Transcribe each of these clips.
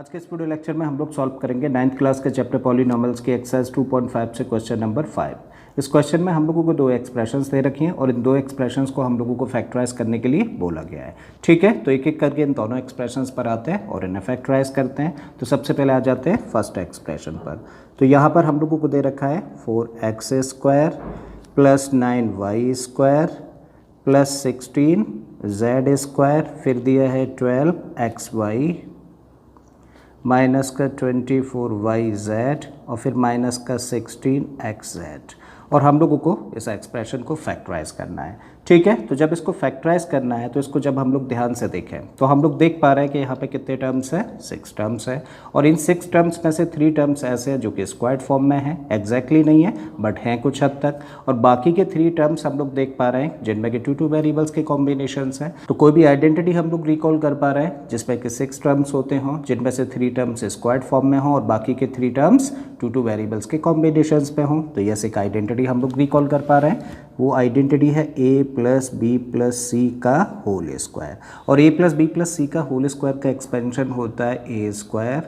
आज के इस वीडियो लेक्चर में हम लोग सॉल्व करेंगे 9th क्लास के चैप्टर पॉलिनॉमियल्स के एक्सरसाइज 2.5 से क्वेश्चन नंबर 5। इस क्वेश्चन में हम लोगों को दो एक्सप्रेशंस दे रखी हैं और इन दो एक्सप्रेशंस को हम लोगों को फैक्टराइज करने के लिए बोला गया है। ठीक है, तो एक एक करके इन दोनों एक्सप्रेशंस पर आते हैं और इन्हें फैक्टराइज करते हैं। तो सबसे पहले आ जाते हैं फर्स्ट एक्सप्रेशन पर। तो यहाँ पर हम लोगों को दे रखा है 4x² plus 9y² plus 16z², फिर दिया है 12xy माइनस का 24yz और फिर माइनस का 16xz, और हम लोगों को इस एक्सप्रेशन को फैक्टराइज करना है। ठीक है, तो जब इसको फैक्टराइज करना है तो इसको जब हम लोग ध्यान से देखें तो हम लोग देख पा रहे हैं कि यहाँ पे कितने टर्म्स है, 6 टर्म्स है, और इन 6 टर्म्स में से 3 टर्म्स ऐसे हैं जो कि स्क्वायर्ड फॉर्म में हैं, एग्जैक्टली नहीं है बट हैं कुछ हद तक, और बाकी के 3 टर्म्स हम लोग देख पा रहे हैं जिनमें कि 2 वेरिएबल्स के कॉम्बिनेशंस हैं। तो कोई भी आइडेंटिटी हम लोग रिकॉल कर पा रहे हैं जिसमें कि 6 टर्म्स होते हों, जिनमें से 3 टर्म्स स्क्वायर्ड फॉर्म में हों और बाकी के 3 टर्म्स 2 वेरिएबल्स के कॉम्बिनेशंस पे हों। तो यस, एक आइडेंटिटी हम लोग रिकॉल कर पा रहे हैं, वो आइडेंटिटी है a प्लस बी प्लस सी का होल स्क्वायर, और a प्लस बी प्लस सी का होल स्क्वायर का एक्सपेंशन होता है a²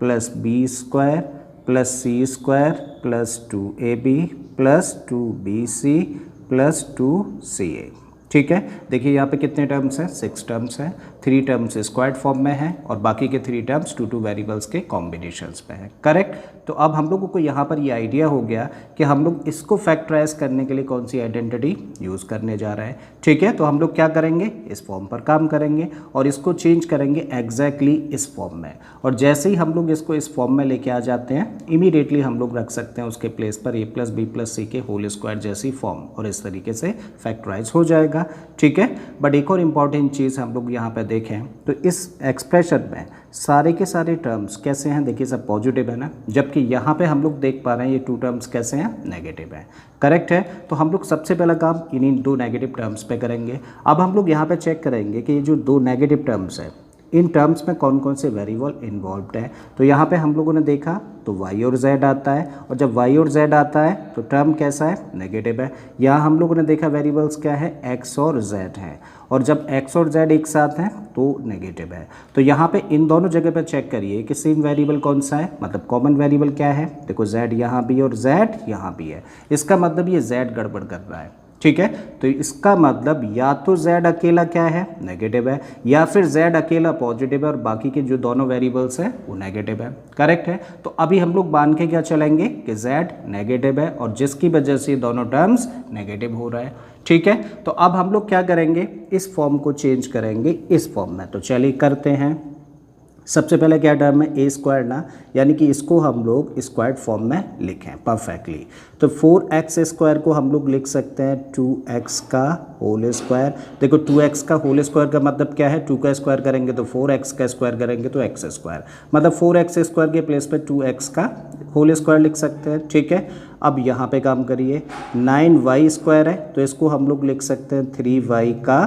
plus b² plus c² plus 2ab plus 2bc plus 2ca। ठीक है, देखिए यहाँ पे कितने टर्म्स हैं, 6 टर्म्स हैं, 3 टर्म्स स्क्वायर्ड फॉर्म में हैं और बाकी के 3 टर्म्स 2 वेरिएबल्स के कॉम्बिनेशंस पे हैं। करेक्ट, तो अब हम लोगों को यहाँ पर ये आइडिया हो गया कि हम लोग इसको फैक्टराइज करने के लिए कौन सी आइडेंटिटी यूज़ करने जा रहे हैं। ठीक है, तो हम लोग क्या करेंगे, इस फॉर्म पर काम करेंगे और इसको चेंज करेंगे एग्जैक्टली इस फॉर्म में, और जैसे ही हम लोग इसको इस फॉर्म में लेके आ जाते हैं इमीडिएटली हम लोग रख सकते हैं उसके प्लेस पर a प्लस बी प्लस सी के होल स्क्वायर जैसी फॉर्म, और इस तरीके से फैक्टराइज हो जाएगा। ठीक है, बट एक और इम्पॉर्टेंट चीज़ हम लोग यहाँ पे देखें तो इस एक्सप्रेशन में सारे के सारे टर्म्स कैसे हैं, देखिए सब पॉजिटिव है ना, जबकि यहाँ पे हम लोग देख पा रहे हैं ये 2 टर्म्स कैसे हैं, नेगेटिव है। करेक्ट है, तो हम लोग सबसे पहला काम इन्हीं 2 नेगेटिव टर्म्स पे करेंगे। अब हम लोग यहाँ पे चेक करेंगे कि ये जो 2 नेगेटिव टर्म्स है इन टर्म्स में कौन कौन से वेरिएबल इन्वॉल्व्ड है। तो यहाँ पे हम लोगों ने देखा तो y और z आता है, और जब y और z आता है तो टर्म कैसा है, नेगेटिव है। यहाँ हम लोगों ने देखा वेरिएबल्स क्या है, x और z है, और जब x और z एक साथ हैं तो नेगेटिव है। तो यहाँ पे इन दोनों जगह पे चेक करिए कि सेम वेरिएबल कौन सा है, मतलब कॉमन वेरिएबल क्या है। देखो z यहाँ भी और z यहाँ भी है, इसका मतलब ये z गड़बड़ कर रहा है। ठीक है, तो इसका मतलब या तो z अकेला क्या है, नेगेटिव है, या फिर z अकेला पॉजिटिव है और बाकी के जो दोनों वेरिएबल्स हैं वो नेगेटिव है। करेक्ट है, तो अभी हम लोग मान के क्या चलेंगे कि z नेगेटिव है और जिसकी वजह से दोनों टर्म्स नेगेटिव हो रहा है। ठीक है, तो अब हम लोग क्या करेंगे, इस फॉर्म को चेंज करेंगे इस फॉर्म में। तो चलिए करते हैं। सबसे पहले क्या टर्म है, a² ना, यानी कि इसको हम लोग स्क्वायर्ड फॉर्म में लिखें परफेक्टली। तो 4x² को हम लोग लिख सकते हैं 2x का होल स्क्वायर। देखो 2x का होल स्क्वायर का मतलब क्या है, 2 का स्क्वायर करेंगे तो 4x का स्क्वायर करेंगे तो x², मतलब 4x² के प्लेस पे 2x का होल स्क्वायर लिख सकते हैं। ठीक है, अब यहाँ पे काम करिए, 9y² है तो इसको हम लोग लिख सकते हैं 3y का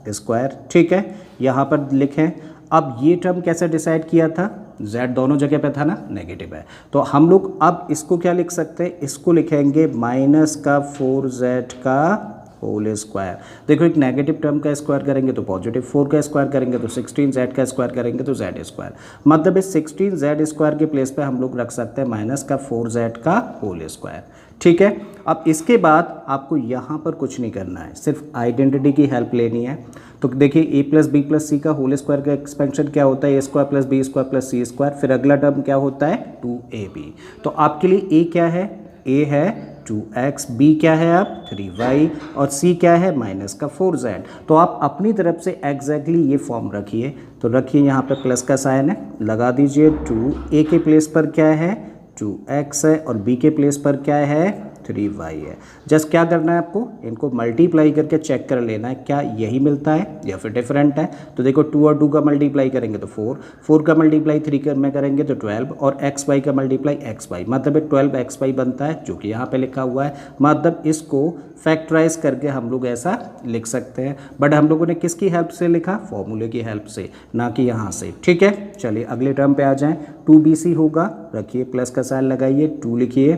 स्क्वायर। ठीक है, यहाँ पर लिखें। अब ये टर्म कैसे डिसाइड किया था, z दोनों जगह पे था ना, नेगेटिव है, तो हम लोग अब इसको क्या लिख सकते हैं, इसको लिखेंगे माइनस का 4z का होल स्क्वायर। देखो एक नेगेटिव टर्म का स्क्वायर करेंगे तो पॉजिटिव, 4 का स्क्वायर करेंगे तो 16z का स्क्वायर करेंगे तो z², मतलब इस 16z² के प्लेस पे हम लोग रख सकते हैं माइनस का 4z का होल स्क्वायर। ठीक है, अब इसके बाद आपको यहाँ पर कुछ नहीं करना है, सिर्फ आइडेंटिटी की हेल्प लेनी है। तो देखिए a प्लस बी प्लस सी का होल स्क्वायर का एक्सपेंशन क्या होता है, a² plus b² plus c², फिर अगला टर्म क्या होता है 2ab। तो आपके लिए a क्या है, a है 2x, b क्या है अब 3y, और c क्या है माइनस का 4z। तो आप अपनी तरफ से एग्जैक्टली ये फॉर्म रखिए। तो रखिए, यहाँ पे प्लस का साइन है, लगा दीजिए 2, a के प्लेस पर क्या है 2x है और b के प्लेस पर क्या है 3y है। जस्ट क्या करना है आपको, इनको मल्टीप्लाई करके चेक कर लेना है क्या यही मिलता है या फिर डिफरेंट है। तो देखो 2 और 2 का मल्टीप्लाई करेंगे तो 4, 4 का मल्टीप्लाई 3 में करेंगे तो 12, और xy का मल्टीप्लाई xy, मतलब 12xy बनता है जो कि यहाँ पे लिखा हुआ है। मतलब इसको फैक्टराइज करके हम लोग ऐसा लिख सकते हैं, बट हम लोगों ने किसकी हेल्प से लिखा, फॉर्मूले की हेल्प से, ना कि यहाँ से। ठीक है, चलिए अगले टर्म पे आ जाएं। 2bc होगा, रखिए प्लस का साइन लगाइए, 2 लिखिए,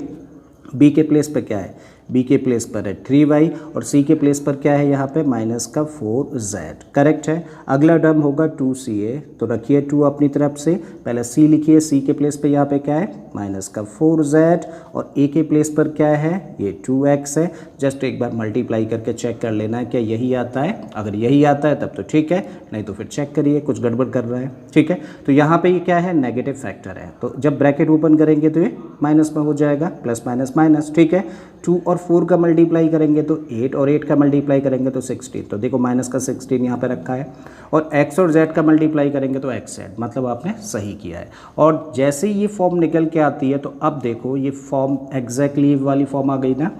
b के प्लेस पे क्या है बी के प्लेस पर है 3y और सी के प्लेस पर क्या है यहाँ पे माइनस का 4z, करेक्ट है। अगला टर्म होगा 2ca, तो रखिए 2 अपनी तरफ से, पहले c लिखिए, c के प्लेस पे यहाँ पे क्या है माइनस का 4z और a के प्लेस पर क्या है ये 2x है। जस्ट एक बार मल्टीप्लाई करके चेक कर लेना है क्या यही आता है, अगर यही आता है तब तो ठीक है, नहीं तो फिर चेक करिए कुछ गड़बड़ कर रहा है, ठीक है। तो यहाँ पे ये क्या है नेगेटिव फैक्टर है, तो जब ब्रैकेट ओपन करेंगे तो ये माइनस में हो जाएगा, प्लस माइनस माइनस, ठीक है। 2 और 4 का मल्टीप्लाई करेंगे तो 8 और 8 का मल्टीप्लाई करेंगे तो 16, तो देखो माइनस का 16 यहाँ पे रखा है। और x और z का मल्टीप्लाई करेंगे तो xz, मतलब आपने सही किया है। और जैसे ही ये फॉर्म निकल के आती है तो अब देखो ये फॉर्म एग्जैक्टली वाली फॉर्म आ गई ना,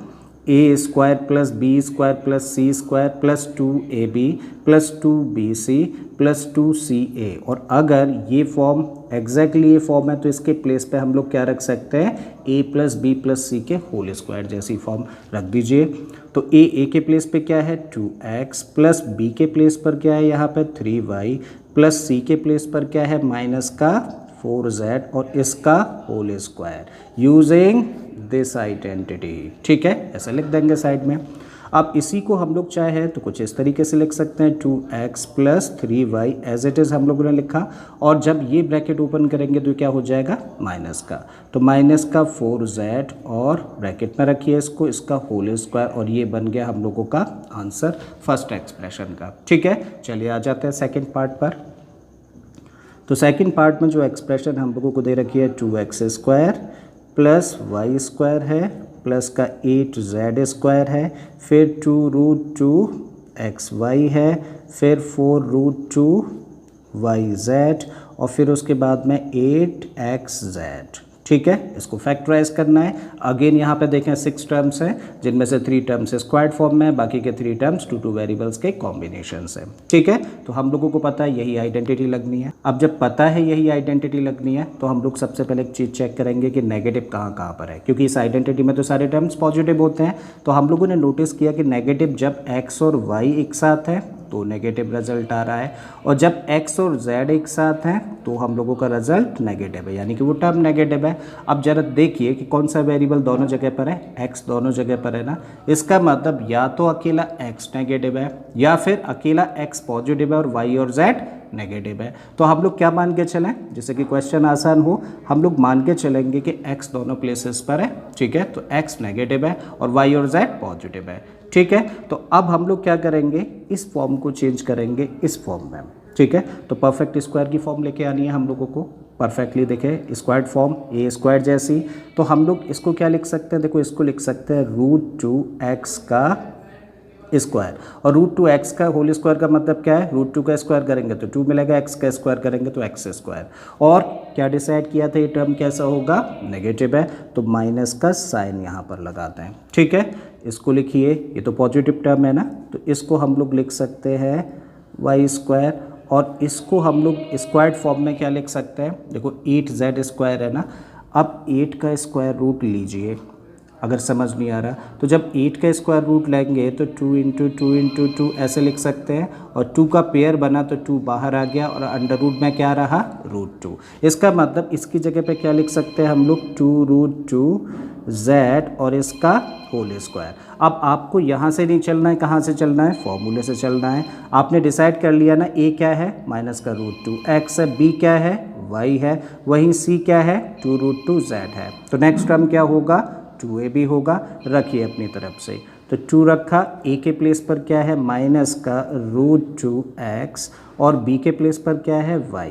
A square plus B square plus C square plus 2ab plus 2bc plus 2ca। और अगर ये फॉर्म एग्जैक्टली ये फॉर्म है तो इसके प्लेस पे हम लोग क्या रख सकते हैं, a प्लस बी प्लस सी के होल स्क्वायर जैसी फॉर्म रख दीजिए। तो a के प्लेस पे क्या है 2x प्लस b के प्लेस पर क्या है यहाँ पे 3y प्लस c के प्लेस पर क्या है माइनस का 4z और इसका whole square using this identity, ठीक है, ऐसे लिख देंगे साइड में। अब इसी को हम लोग चाहे तो कुछ इस तरीके से लिख सकते हैं 2x plus 3y as it is हम लोगों ने लिखा, और जब ये ब्रैकेट ओपन करेंगे तो क्या हो जाएगा माइनस का, तो माइनस का 4z और ब्रैकेट में रखिए इसको, इसका होल स्क्वायर, और ये बन गया हम लोगों का आंसर फर्स्ट एक्सप्रेशन का, ठीक है। चलिए आ जाते हैं सेकेंड पार्ट पर। तो सेकेंड पार्ट में जो एक्सप्रेशन हम लोगों को दे रखी है 2x square plus Y square है प्लस का 8z स्क्वायर है, फिर 2√2xy है, फिर 4√2yz और फिर उसके बाद में 8xz, ठीक है। इसको फैक्टराइज करना है। अगेन यहाँ पे देखें 6 टर्म्स हैं जिनमें से 3 टर्म्स स्क्वायर्ड फॉर्म में, बाकी के 3 टर्म्स 2 वेरिएबल्स के कॉम्बिनेशन है, ठीक है। तो हम लोगों को पता है यही आइडेंटिटी लगनी है। अब जब पता है यही आइडेंटिटी लगनी है तो हम लोग सबसे पहले एक चीज़ चेक करेंगे कि नेगेटिव कहाँ पर है, क्योंकि इस आइडेंटिटी में तो सारे टर्म्स पॉजिटिव होते हैं। तो हम लोगों ने नोटिस किया कि नेगेटिव जब x और y एक साथ है तो नेगेटिव रिजल्ट आ रहा है, और जब x और z एक साथ हैं तो हम लोगों का रिजल्ट नेगेटिव है, यानी कि वो टर्म नेगेटिव है। अब जरा देखिए कि कौन सा वेरिएबल दोनों जगह पर है, x दोनों जगह पर है ना, इसका मतलब या तो अकेला x नेगेटिव है या फिर अकेला x पॉजिटिव है और y और z नेगेटिव है। तो हम लोग क्या मान के चलें, जैसे कि क्वेश्चन आसान हो, हम लोग मान के चलेंगे कि x दोनों प्लेसेस पर है, ठीक है। तो x नेगेटिव है और y और z पॉजिटिव है, ठीक है। तो अब हम लोग क्या करेंगे, इस फॉर्म को चेंज करेंगे इस फॉर्म में, ठीक है। तो परफेक्ट स्क्वायर की फॉर्म लेके आनी है हम लोगों को, परफेक्टली देखें स्क्वायर्ड फॉर्म ए स्क्वायर जैसी। तो हम लोग इसको क्या लिख सकते हैं, देखो इसको लिख सकते हैं √2x का स्क्वायर, और √2x का होल स्क्वायर का मतलब क्या है, √2 का स्क्वायर करेंगे तो 2 मिलेगा, x का स्क्वायर करेंगे तो x स्क्वायर। और क्या डिसाइड किया था, ये टर्म कैसा होगा, नेगेटिव है, तो माइनस का साइन यहाँ पर लगाते हैं, ठीक है। इसको लिखिए, ये तो पॉजिटिव टर्म है ना, तो इसको हम लोग लिख सकते हैं y स्क्वायर, और इसको हम लोग स्क्वायर्ड फॉर्म में क्या लिख सकते हैं, देखो 8z स्क्वायर है ना। अब 8 का स्क्वायर रूट लीजिए, अगर समझ नहीं आ रहा तो जब 8 का स्क्वायर रूट लेंगे तो 2 × 2 × 2 ऐसे लिख सकते हैं, और 2 का पेयर बना तो 2 बाहर आ गया और अंडर रूट में क्या रहा √2। इसका मतलब इसकी जगह पे क्या लिख सकते हैं हम लोग 2√2z और इसका होल स्क्वायर। अब आपको यहाँ से नहीं चलना है, कहाँ से चलना है, फॉर्मूले से चलना है। आपने डिसाइड कर लिया ना, a क्या है माइनस का √2x है, b क्या है y है, वहीं c क्या है 2√2z है। तो नेक्स्ट टर्म क्या होगा 2ab होगा, रखिए अपनी तरफ से। तो 2 रखा, a के प्लेस पर क्या है माइनस का √2x और b के प्लेस पर क्या है y,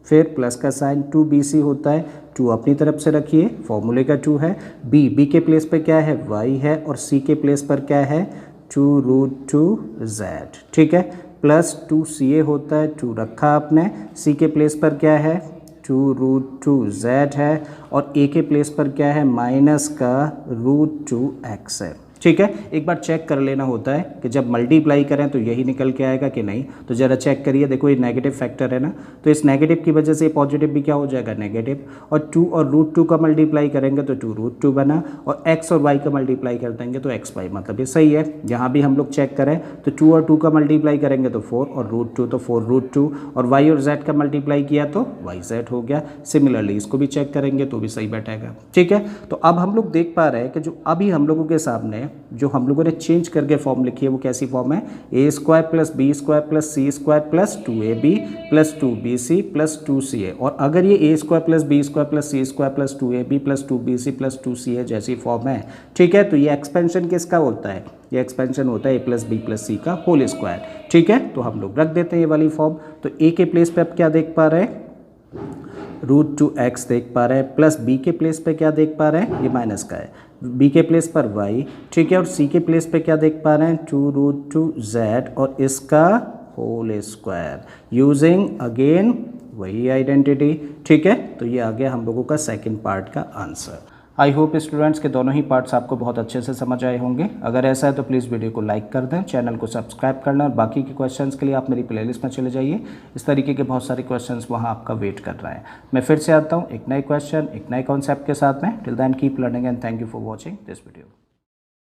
फिर प्लस का साइन 2bc होता है, 2 अपनी तरफ से रखिए, फॉर्मूले का 2 है, b के प्लेस पर क्या है y है, और c के प्लेस पर क्या है 2√2z, ठीक है, प्लस 2ca होता है, 2 रखा आपने, c के प्लेस पर क्या है 2√2z है, और a के प्लेस पर क्या है माइनस का √2x है, ठीक है। एक बार चेक कर लेना होता है कि जब मल्टीप्लाई करें तो यही निकल के आएगा कि नहीं। तो ज़रा चेक करिए, देखो ये नेगेटिव फैक्टर है ना, तो इस नेगेटिव की वजह से पॉजिटिव भी क्या हो जाएगा नेगेटिव, और 2 और √2 का मल्टीप्लाई करेंगे तो 2√2 बना, और x और y का मल्टीप्लाई कर देंगे तो xy, मतलब ये सही है। यहाँ भी हम लोग चेक करें तो 2 और 2 का मल्टीप्लाई करेंगे तो 4 और √2 तो 4√2, और y और z का मल्टीप्लाई किया तो yz हो गया। सिमिलरली इसको भी चेक करेंगे तो भी सही बैठेगा, ठीक है। तो अब हम लोग देख पा रहे हैं कि जो अभी हम लोगों के सामने जो हम लोगों ने चेंज करके फॉर्म लिखी है वो कैसी फॉर्म है, A square plus B square plus C square plus 2ab plus 2bc plus 2ca। और अगर ये A square plus B square plus C square plus 2ab plus 2bc plus 2ca जैसी फॉर्म है, ठीक है, तो ये एक्सपेंशन किसका होता है, ये एक्सपेंशन होता है ए प्लस बी प्लस सी का होल स्क्वायर, ठीक है। तो हम लोग रख देते हैं ये वाली फॉर्म। तो ए के प्लेस पे अब क्या देख पा रहे हैं, √2x देख पा रहे हैं, प्लस बी के प्लेस पे क्या देख पा रहे हैं, ये माइनस का है, बी के प्लेस पर y, ठीक है, और सी के प्लेस पे क्या देख पा रहे हैं 2√2z और इसका होल स्क्वायर यूजिंग अगेन वही आइडेंटिटी, ठीक है। तो ये आ गया हम लोगों का सेकंड पार्ट का आंसर। आई होप स्टूडेंट्स के दोनों ही पार्ट्स आपको बहुत अच्छे से समझ आए होंगे। अगर ऐसा है तो प्लीज़ वीडियो को लाइक कर दें, चैनल को सब्सक्राइब करना और बाकी के क्वेश्चंस के लिए आप मेरी प्लेलिस्ट में चले जाइए। इस तरीके के बहुत सारे क्वेश्चंस वहाँ आपका वेट कर रहे हैं। मैं फिर से आता हूँ एक नए क्वेश्चन, एक नए कॉन्सेप्ट के साथ में। Till then keep learning and thank you for watching this video.